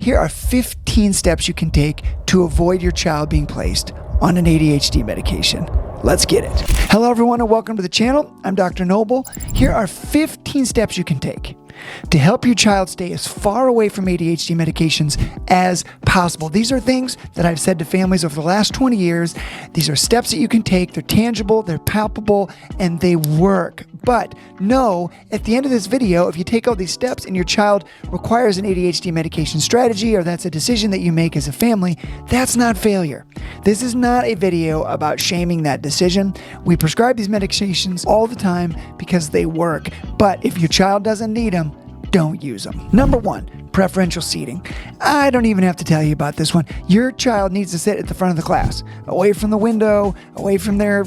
here are 15 steps you can take to avoid your child being placed on an ADHD medication. Let's get it. Hello everyone and welcome to the channel. I'm Dr. Noble. Here are 15 steps you can take to help your child stay as far away from ADHD medications as possible. These are things that I've said to families over the last 20 years. These are steps that you can take. They're tangible, they're palpable, and they work. But know at the end of this video, if you take all these steps and your child requires an ADHD medication strategy, or that's a decision that you make as a family, that's not failure. This is not a video about shaming that decision. We prescribe these medications all the time because they work. But if your child doesn't need them, don't use them. Number one, preferential seating. I don't even have to tell you about this one. Your child needs to sit at the front of the class, away from the window, away from their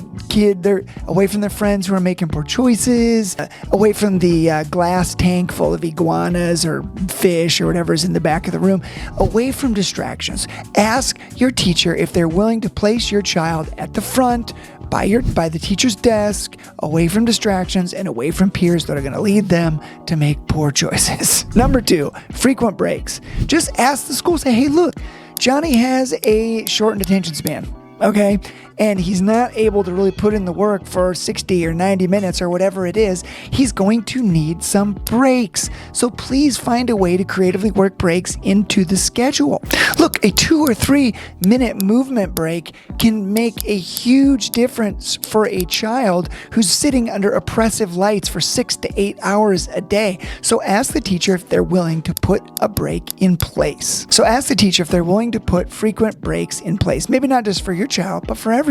away from their friends who are making poor choices, away from the glass tank full of iguanas or fish or whatever's in the back of the room, away from distractions. Ask your teacher if they're willing to place your child at the front, by the teacher's desk, away from distractions and away from peers that are going to lead them to make poor choices. Number two, frequent breaks. Just ask the school, say, hey, look, Johnny has a shortened attention span, okay? And he's not able to really put in the work for 60 or 90 minutes or whatever it is. He's going to need some breaks. So please find a way to creatively work breaks into the schedule. Look, a 2 or 3 minute movement break can make a huge difference for a child who's sitting under oppressive lights for 6 to 8 hours a day. So ask the teacher if they're willing to put a break in place. So ask the teacher if they're willing to put frequent breaks in place. Maybe not just for your child, but for everybody.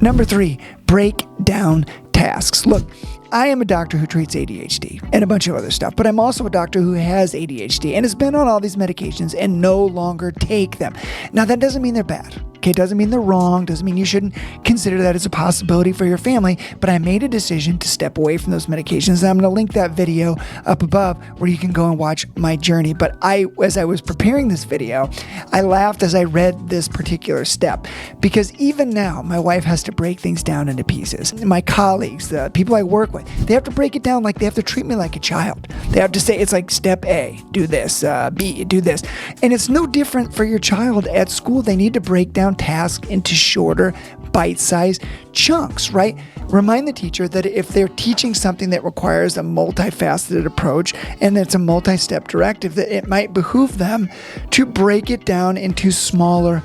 Number three, break down tasks. Look, I am a doctor who treats ADHD and a bunch of other stuff, but I'm also a doctor who has ADHD and has been on all these medications and no longer take them. Now, that doesn't mean they're bad. Okay, doesn't mean they're wrong, doesn't mean you shouldn't consider that as a possibility for your family, but I made a decision to step away from those medications, and I'm going to link that video up above where you can go and watch my journey. But as I was preparing this video, I laughed as I read this particular step, because even now, my wife has to break things down into pieces. My colleagues, the people I work with, they have to break it down like they have to treat me like a child. They have to say, it's like step A, do this, B, do this. And it's no different for your child at school. They need to break down tasks into shorter, bite-sized chunks, right? Remind the teacher that if they're teaching something that requires a multifaceted approach and it's a multi-step directive, that it might behoove them to break it down into smaller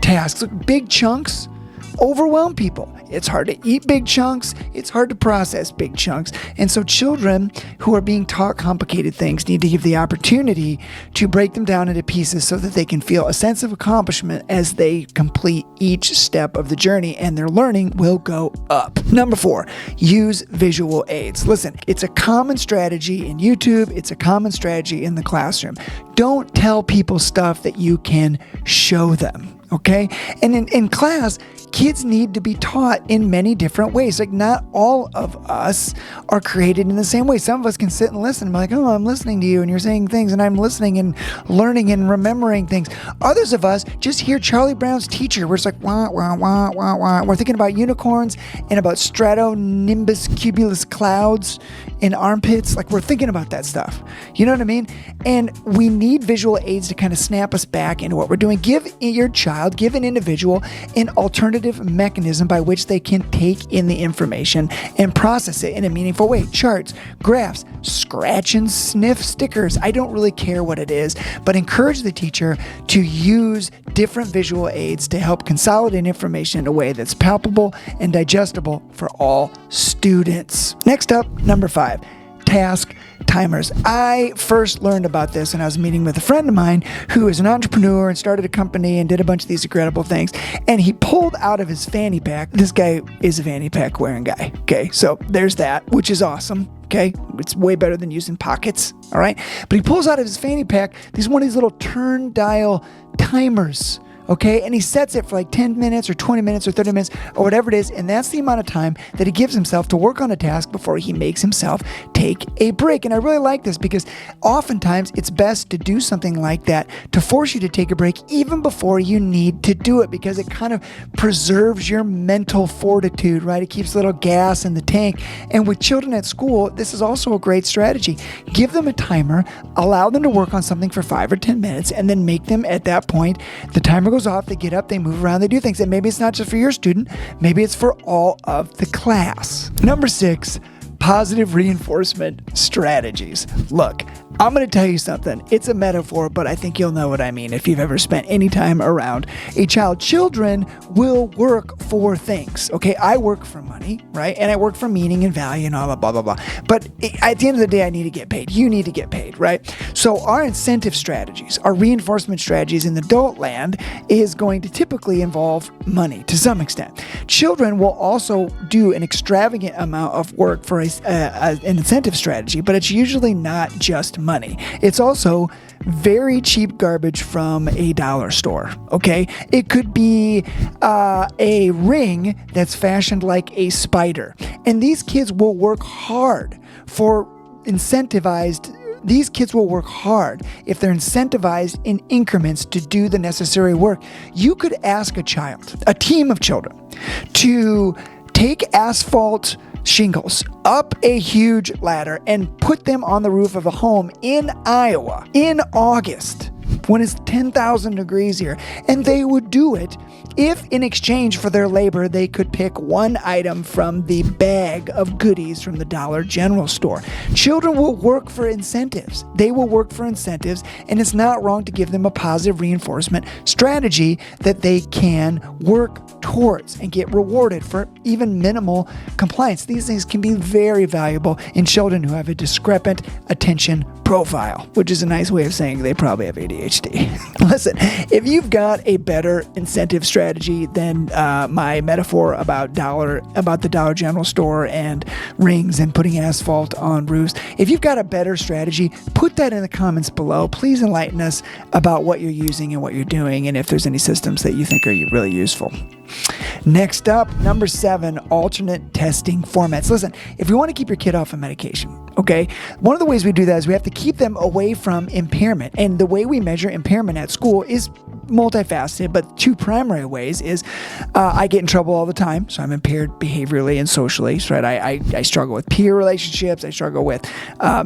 tasks. Look, big chunks overwhelm people. It's hard to eat big chunks. It's hard to process big chunks. And so children who are being taught complicated things need to give the opportunity to break them down into pieces so that they can feel a sense of accomplishment as they complete each step of the journey, and their learning will go up. Number four, use visual aids. Listen, it's a common strategy in YouTube. It's a common strategy in the classroom. Don't tell people stuff that you can show them. Okay? And in class, kids need to be taught in many different ways. Like, not all of us are created in the same way. Some of us can sit and listen and be like, oh, I'm listening to you and you're saying things and I'm listening and learning and remembering things. Others of us just hear Charlie Brown's Teacher where it's like, wah, wah, wah, wah, wah. We're thinking about unicorns and about stratonimbus cumulus clouds in armpits. Like, we're thinking about that stuff. You know what I mean? And we need visual aids to kind of snap us back into what we're doing. Give your child, give an individual an alternative mechanism by which they can take in the information and process it in a meaningful way. Charts, graphs, scratch and sniff stickers. I don't really care what it is, but encourage the teacher to use different visual aids to help consolidate information in a way that's palpable and digestible for all students. Next up, number five, task timers. I first learned about this when I was meeting with a friend of mine who is an entrepreneur and started a company and did a bunch of these incredible things. And he pulled out of his fanny pack. This guy is a fanny pack wearing guy. Okay, so there's that, which is awesome. Okay, it's way better than using pockets. All right, but he pulls out of his fanny pack one of these little turn dial timers. okay? And he sets it for like 10 minutes or 20 minutes or 30 minutes or whatever it is, and that's the amount of time that he gives himself to work on a task before he makes himself take a break. And I really like this because oftentimes it's best to do something like that to force you to take a break even before you need to do it, because it kind of preserves your mental fortitude, right? It keeps a little gas in the tank. And with children at school, this is also a great strategy. Give them a timer, allow them to work on something for 5 or 10 minutes, and then make them at that point, the timer goes off, they get up, they move around, they do things. And maybe it's not just for your student, maybe it's for all of the class. Number 6, positive reinforcement strategies. Look, I'm going to tell you something. It's a metaphor, but I think you'll know what I mean if you've ever spent any time around a child. Children will work for things, okay? I work for money, right? And I work for meaning and value and all that, blah, blah, blah. But at the end of the day, I need to get paid. You need to get paid, right? So our incentive strategies, our reinforcement strategies in the adult land is going to typically involve money to some extent. Children will also do an extravagant amount of work for an incentive strategy, but it's usually not just money. It's also very cheap garbage from a dollar store, okay? It could be a ring that's fashioned like a spider. And these kids will work hard for incentivized. These kids will work hard if they're incentivized in increments to do the necessary work. You could ask a child, a team of children, to take asphalt shingles up a huge ladder and put them on the roof of a home in Iowa in August when it's 10,000 degrees here. And they would do it if in exchange for their labor, they could pick one item from the bag of goodies from the Dollar General store. Children will work for incentives. They will work for incentives, and it's not wrong to give them a positive reinforcement strategy that they can work towards and get rewarded for even minimal compliance. These things can be very valuable in children who have a discrepant attention profile, which is a nice way of saying they probably have ADHD. Listen, if you've got a better incentive strategy than my metaphor about the Dollar General store and rings and putting asphalt on roofs, if you've got a better strategy, put that in the comments below. Please enlighten us about what you're using and what you're doing, and if there's any systems that you think are really useful. Next up, number 7, alternate testing formats. Listen, if you want to keep your kid off of medication, okay, one of the ways we do that is we have to keep them away from impairment. And the way we measure impairment at school is multifaceted, but 2 primary ways is I get in trouble all the time, so I'm impaired behaviorally and socially, right? I struggle with peer relationships. I struggle with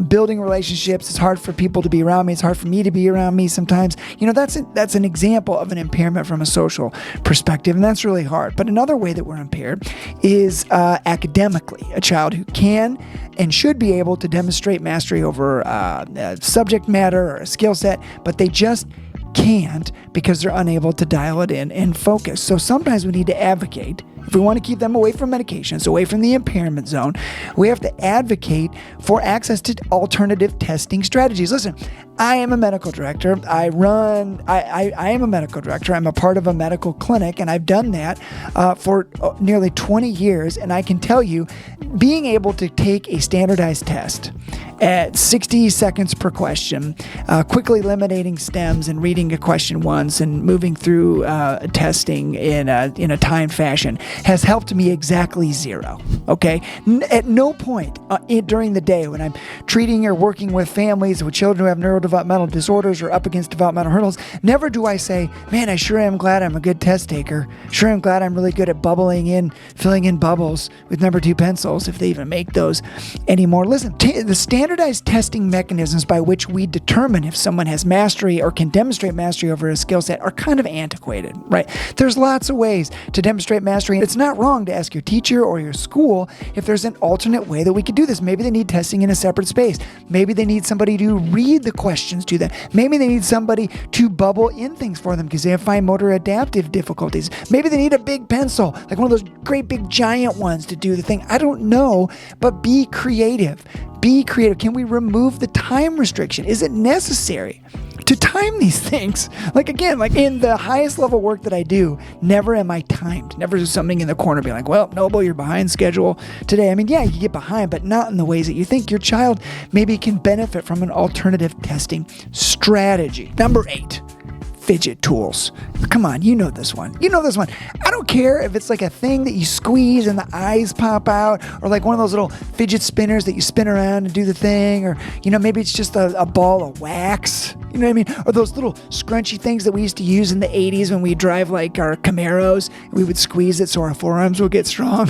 building relationships. It's hard for people to be around me. It's hard for me to be around me sometimes. You know, that's an example of an impairment from a social perspective, and that's really hard. But another way that we're impaired is academically. A child who can and should be able to demonstrate mastery over a subject matter or a skill set, but they just can't because they're unable to dial it in and focus. So sometimes we need to advocate. If we want to keep them away from medications, away from the impairment zone, we have to advocate for access to alternative testing strategies. Listen, I am a medical director. I am a medical director. I'm a part of a medical clinic, and I've done that for nearly 20 years. And I can tell you, being able to take a standardized test at 60 seconds per question, quickly eliminating stems and reading a question once and moving through testing in a timed fashion has helped me exactly 0. Okay, at no point during the day when I'm treating or working with families with children who have neurodevelopmental disorders or up against developmental hurdles, never do I say, man, I sure am glad I'm a good test taker. Sure am glad I'm really good at filling in bubbles with number 2 pencils, if they even make those anymore. Listen, the standardized testing mechanisms by which we determine if someone has mastery or can demonstrate mastery over a skill set are kind of antiquated, right? There's lots of ways to demonstrate mastery. It's not wrong to ask your teacher or your school if there's an alternate way that we could do this. Maybe they need testing in a separate space. Maybe they need somebody to read the questions to them. Maybe they need somebody to bubble in things for them because they have fine motor adaptive difficulties. Maybe they need a big pencil, like one of those great big giant ones to do the thing. I don't know, but be creative. Be creative. Can we remove the time restriction? Is it necessary to time these things? Like in the highest level work that I do, never am I timed. Never is something in the corner being like, well, Noble, you're behind schedule today. I mean, yeah, you get behind, but not in the ways that you think. Your child maybe can benefit from an alternative testing strategy. Number 8, fidget tools. Come on, you know this one. You know this one. I don't care if it's like a thing that you squeeze and the eyes pop out, or like one of those little fidget spinners that you spin around and do the thing, or, maybe it's just a ball of wax. You know what I mean? Or those little scrunchy things that we used to use in the 80s when we drive like our Camaros. We would squeeze it so our forearms would get strong.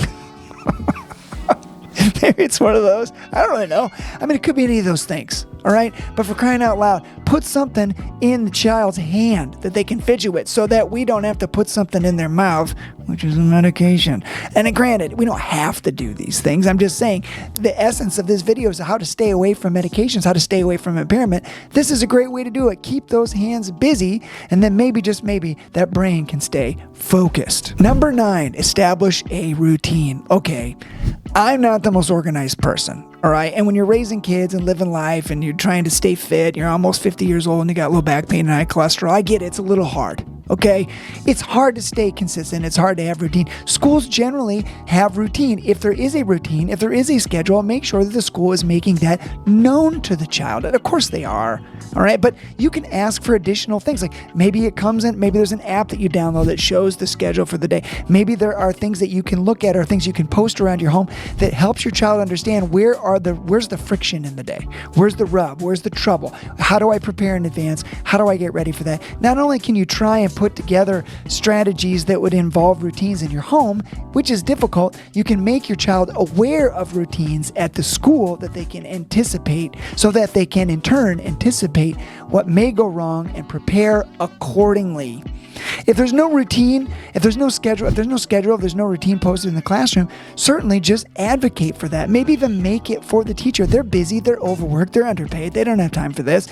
Maybe it's one of those. I don't really know. I mean, it could be any of those things. All right. But for crying out loud, put something in the child's hand that they can fidget with so that we don't have to put something in their mouth, which is a medication. And granted, we don't have to do these things. I'm just saying the essence of this video is how to stay away from medications, how to stay away from impairment. This is a great way to do it. Keep those hands busy, and then maybe, just maybe, that brain can stay focused. Number 9, establish a routine. Okay, I'm not the most organized person. All right. And when you're raising kids and living life and you're trying to stay fit, you're almost 50 years old and you got low back pain and high cholesterol. I get it. It's a little hard. Okay. It's hard to stay consistent. It's hard to have routine. Schools generally have routine. If there is a routine, if there is a schedule, make sure that the school is making that known to the child. And of course they are. All right. But you can ask for additional things. Like maybe it comes in, maybe there's an app that you download that shows the schedule for the day. Maybe there are things that you can look at or things you can post around your home that helps your child understand where's the friction in the day? Where's the rub? Where's the trouble? How do I prepare in advance? How do I get ready for that? Not only can you try and put together strategies that would involve routines in your home, which is difficult, you can make your child aware of routines at the school that they can anticipate so that they can in turn anticipate what may go wrong and prepare accordingly. If there's no routine, if there's no schedule, if there's no routine posted in the classroom, certainly just advocate for that. Maybe even make it for the teacher. They're busy, they're overworked, they're underpaid, they don't have time for this.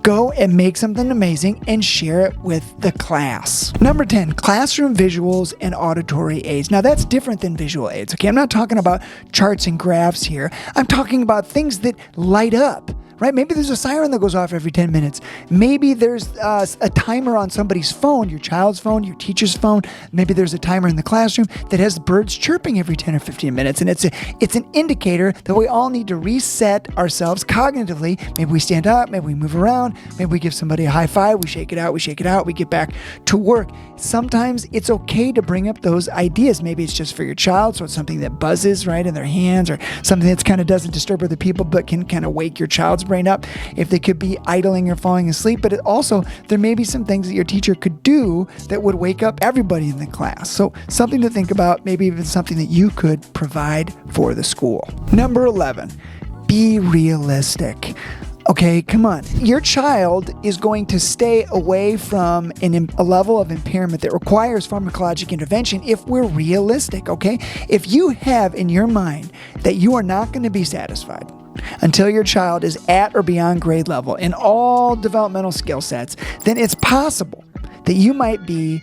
Go and make something amazing and share it with the class. Number 10, classroom visuals and auditory aids. Now that's different than visual aids, okay? I'm not talking about charts and graphs here. I'm talking about things that light up. Right? Maybe there's a siren that goes off every 10 minutes. Maybe there's a timer on somebody's phone, your child's phone, your teacher's phone. Maybe there's a timer in the classroom that has birds chirping every 10 or 15 minutes. And it's an indicator that we all need to reset ourselves cognitively. Maybe we stand up, maybe we move around, maybe we give somebody a high five, we shake it out, we get back to work. Sometimes it's okay to bring up those ideas. Maybe it's just for your child, so it's something that buzzes right in their hands, or something that kind of doesn't disturb other people but can kind of wake your child's brain up if they could be idling or falling asleep. But there may be some things that your teacher could do that would wake up everybody in the class. So something to think about, maybe even something that you could provide for the school. Number 11, be realistic. Okay, come on. Your child is going to stay away from a level of impairment that requires pharmacologic intervention if we're realistic, okay? If you have in your mind that you are not going to be satisfied until your child is at or beyond grade level in all developmental skill sets, then it's possible that you might be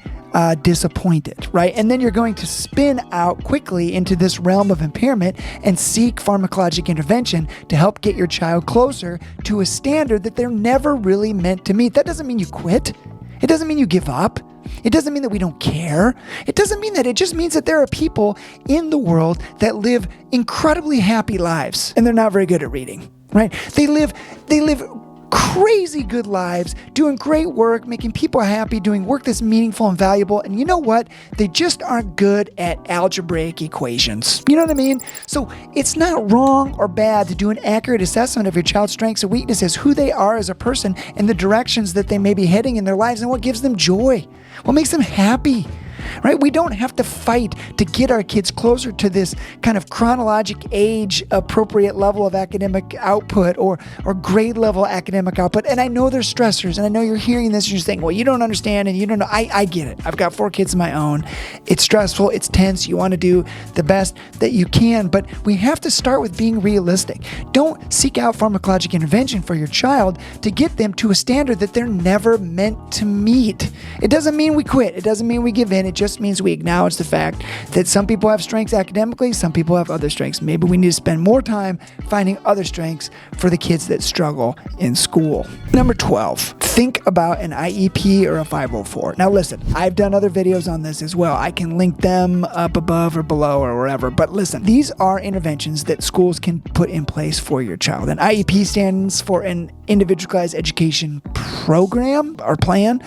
disappointed, right? And then you're going to spin out quickly into this realm of impairment and seek pharmacologic intervention to help get your child closer to a standard that they're never really meant to meet. That doesn't mean you quit. It doesn't mean you give up. It doesn't mean that we don't care. It doesn't mean that. It just means that there are people in the world that live incredibly happy lives and they're not very good at reading, right? They live crazy good lives, doing great work, making people happy, doing work that's meaningful and valuable. And you know what? They just aren't good at algebraic equations. You know what I mean? So it's not wrong or bad to do an accurate assessment of your child's strengths and weaknesses, who they are as a person, and the directions that they may be heading in their lives, and what gives them joy, what makes them happy. Right? We don't have to fight to get our kids closer to this kind of chronologic age appropriate level of academic output or grade level academic output. And I know there's stressors, and I know you're hearing this and you're saying, well, you don't understand and you don't know. I get it. I've got 4 kids of my own. It's stressful. It's tense. You want to do the best that you can, but we have to start with being realistic. Don't seek out pharmacologic intervention for your child to get them to a standard that they're never meant to meet. It doesn't mean we quit. It doesn't mean we give in. It just means we acknowledge the fact that some people have strengths academically, some people have other strengths. Maybe we need to spend more time finding other strengths for the kids that struggle in school. Number 12, think about an IEP or a 504. Now listen, I've done other videos on this as well. I can link them up above or below or wherever. But listen, these are interventions that schools can put in place for your child. An IEP stands for an individualized education program or plan.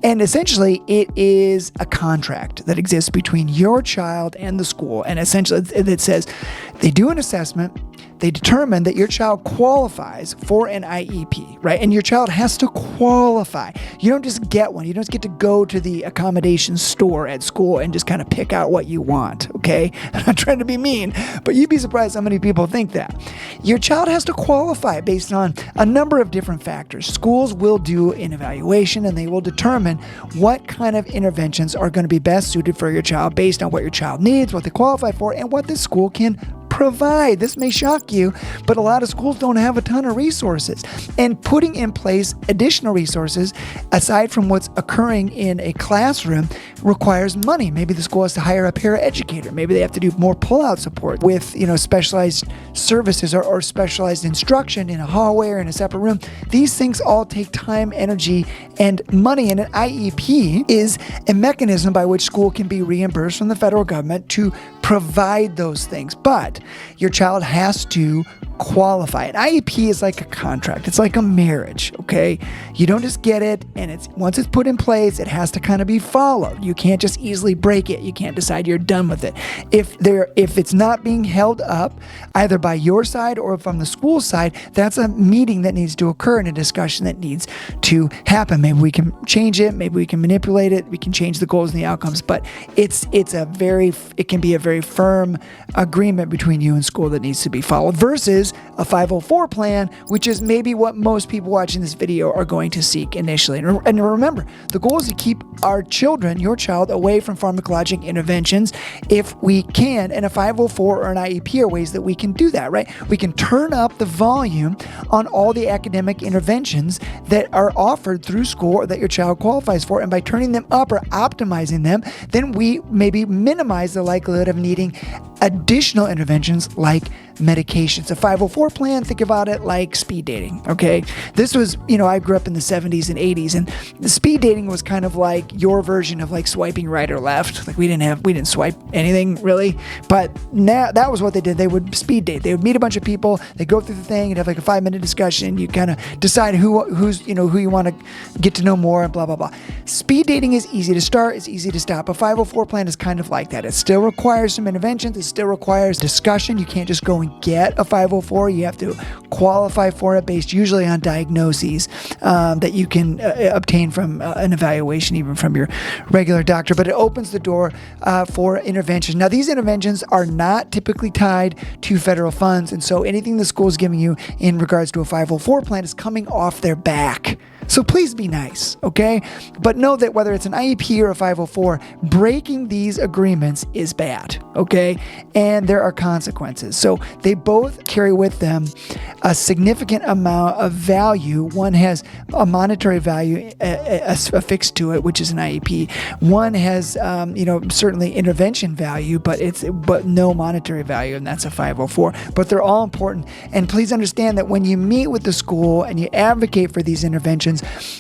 And essentially it is a contract that exists between your child and the school. And essentially it says they do an assessment. They determine that your child qualifies for an IEP, right? And your child has to qualify. You don't just get one. You don't just get to go to the accommodations store at school and just kind of pick out what you want, okay? I'm not trying to be mean, but you'd be surprised how many people think that. Your child has to qualify based on a number of different factors. Schools will do an evaluation and they will determine what kind of interventions are going to be best suited for your child based on what your child needs, what they qualify for, and what the school can provide. This may shock you, but a lot of schools don't have a ton of resources. And putting in place additional resources, aside from what's occurring in a classroom, requires money. Maybe the school has to hire a paraeducator. Maybe they have to do more pull-out support with, specialized services or specialized instruction in a hallway or in a separate room. These things all take time, energy, and money. And an IEP is a mechanism by which school can be reimbursed from the federal government to provide those things. But your child has to qualify. An IEP is like a contract. It's like a marriage, okay? You don't just get it, and once it's put in place, it has to kind of be followed. You can't just easily break it. You can't decide you're done with it. If it's not being held up, either by your side or from the school side, that's a meeting that needs to occur and a discussion that needs to happen. Maybe we can change it. Maybe we can manipulate it. We can change the goals and the outcomes, but it can be a very firm agreement between you and school that needs to be followed versus a 504 plan, which is maybe what most people watching this video are going to seek initially. And remember, the goal is to keep our children, your child, away from pharmacologic interventions if we can. And a 504 or an IEP are ways that we can do that, right? We can turn up the volume on all the academic interventions that are offered through school or that your child qualifies for. And by turning them up or optimizing them, then we maybe minimize the likelihood of needing additional interventions like medications. A 504 plan, think about it like speed dating, okay? This was, I grew up in the 70s and 80s, and the speed dating was kind of like your version of like swiping right or left. Like we didn't swipe anything really, but now that was what they did. They would speed date. They would meet a bunch of people, they go through the thing, and have like a 5-minute discussion. You kind of decide who you want to get to know more and blah, blah, blah. Speed dating is easy to start, it's easy to stop. A 504 plan is kind of like that. It still requires some interventions, it still requires discussion. You can't just go and get a 504. You have to qualify for it based usually on diagnoses that you can obtain from an evaluation, even from your regular doctor. But it opens the door for interventions. Now, these interventions are not typically tied to federal funds, and so anything the school is giving you in regards to a 504 plan is coming off their back. So please be nice, okay? But know that whether it's an IEP or a 504, breaking these agreements is bad, okay? And there are consequences. So they both carry with them a significant amount of value. One has a monetary value affixed to it, which is an IEP. One has, certainly intervention value, but no monetary value, and that's a 504. But they're all important. And please understand that when you meet with the school and you advocate for these interventions,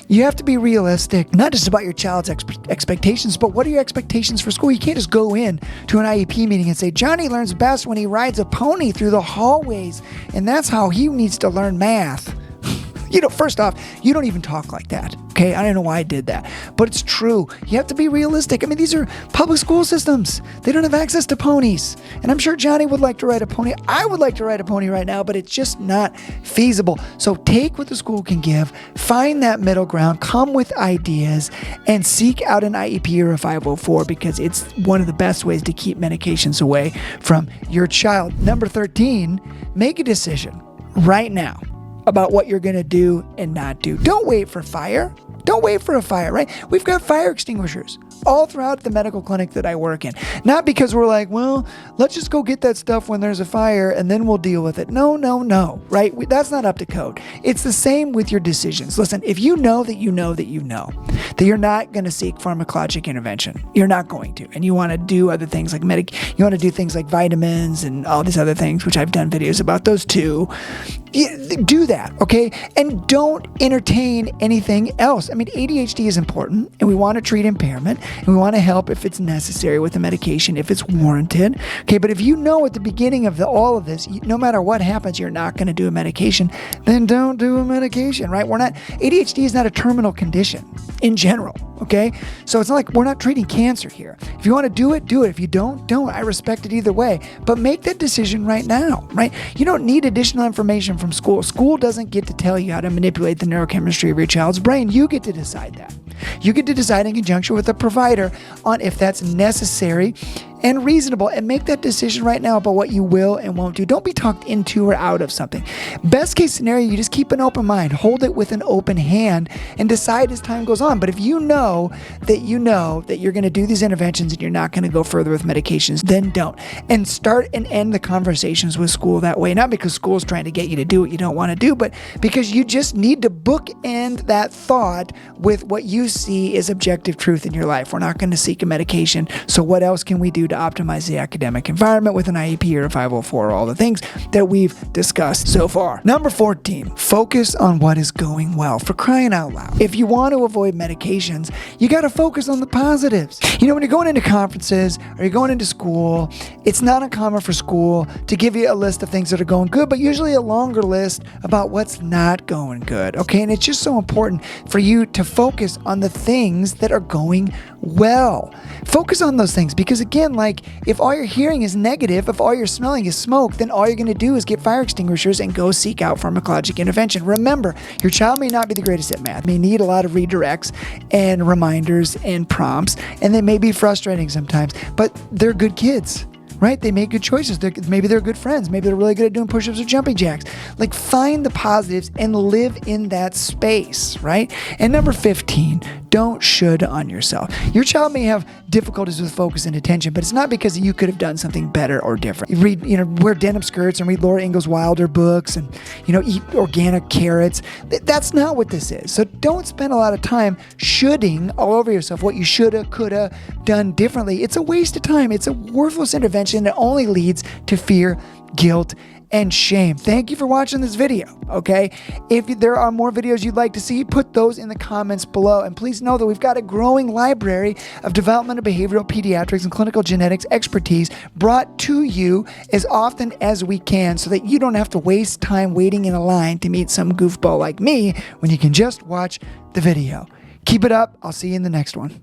you have to be realistic, not just about your child's expectations, but what are your expectations for school? You can't just go in to an IEP meeting and say, Johnny learns best when he rides a pony through the hallways, and that's how he needs to learn math. First off, you don't even talk like that, okay? I don't know why I did that, but it's true. You have to be realistic. I mean, these are public school systems. They don't have access to ponies, and I'm sure Johnny would like to ride a pony. I would like to ride a pony right now, but it's just not feasible. So take what the school can give, find that middle ground, come with ideas, and seek out an IEP or a 504 because it's one of the best ways to keep medications away from your child. Number 13, make a decision right now about what you're going to do and not do. Don't wait for fire. Don't wait for a fire, right? We've got fire extinguishers all throughout the medical clinic that I work in. Not because we're like, well, let's just go get that stuff when there's a fire and then we'll deal with it. No, right? That's not up to code. It's the same with your decisions. Listen, if you know that you're not going to seek pharmacologic intervention, you're not going to, and you want to do other things like you want to do things like vitamins and all these other things, which I've done videos about those too. Do that. that, okay? And don't entertain anything else. I mean, ADHD is important, and we want to treat impairment, and we want to help if it's necessary with the medication, if it's warranted, okay? But if you know at the beginning of all of this, no matter what happens, you're not going to do a medication, then don't do a medication, right? ADHD is not a terminal condition in general, okay? So it's not like we're not treating cancer here. If you want to do it, do it. If you don't. I respect it either way. But make that decision right now, right? You don't need additional information from school. School doesn't get to tell you how to manipulate the neurochemistry of your child's brain. You get to decide that. You get to decide in conjunction with a provider on if that's necessary and reasonable, and make that decision right now about what you will and won't do. Don't be talked into or out of something. Best case scenario, you just keep an open mind, hold it with an open hand, and decide as time goes on. But if you know that you're going to do these interventions and you're not going to go further with medications, then don't. And start and end the conversations with school that way. Not because school is trying to get you to do what you don't want to do, but because you just need to bookend that thought with what you see as objective truth in your life. We're not going to seek a medication, so what else can we do to optimize the academic environment with an IEP or a 504, all the things that we've discussed so far. Number 14, focus on what is going well. For crying out loud. If you want to avoid medications, you got to focus on the positives. You know, when you're going into conferences or you're going into school, it's not uncommon for school to give you a list of things that are going good, but usually a longer list about what's not going good. Okay. And it's just so important for you to focus on the things that are going well. Focus on those things, because again, like, if all you're hearing is negative, if all you're smelling is smoke, then all you're going to do is get fire extinguishers and go seek out pharmacologic intervention. Remember, your child may not be the greatest at math, may need a lot of redirects and reminders and prompts, and they may be frustrating sometimes, but they're good kids. Right? They make good choices. Maybe they're good friends. Maybe they're really good at doing push-ups or jumping jacks. Like, find the positives and live in that space, right? And number 15, don't should on yourself. Your child may have difficulties with focus and attention, but it's not because you could have done something better or different. Wear denim skirts and read Laura Ingalls Wilder books and, eat organic carrots. That's not what this is. So don't spend a lot of time shoulding all over yourself what you shoulda, coulda done differently. It's a waste of time. It's a worthless intervention that only leads to fear, guilt, and shame. Thank you for watching this video, okay? If there are more videos you'd like to see, put those in the comments below. And please know that we've got a growing library of developmental behavioral pediatrics and clinical genetics expertise brought to you as often as we can, so that you don't have to waste time waiting in a line to meet some goofball like me when you can just watch the video. Keep it up. I'll see you in the next one.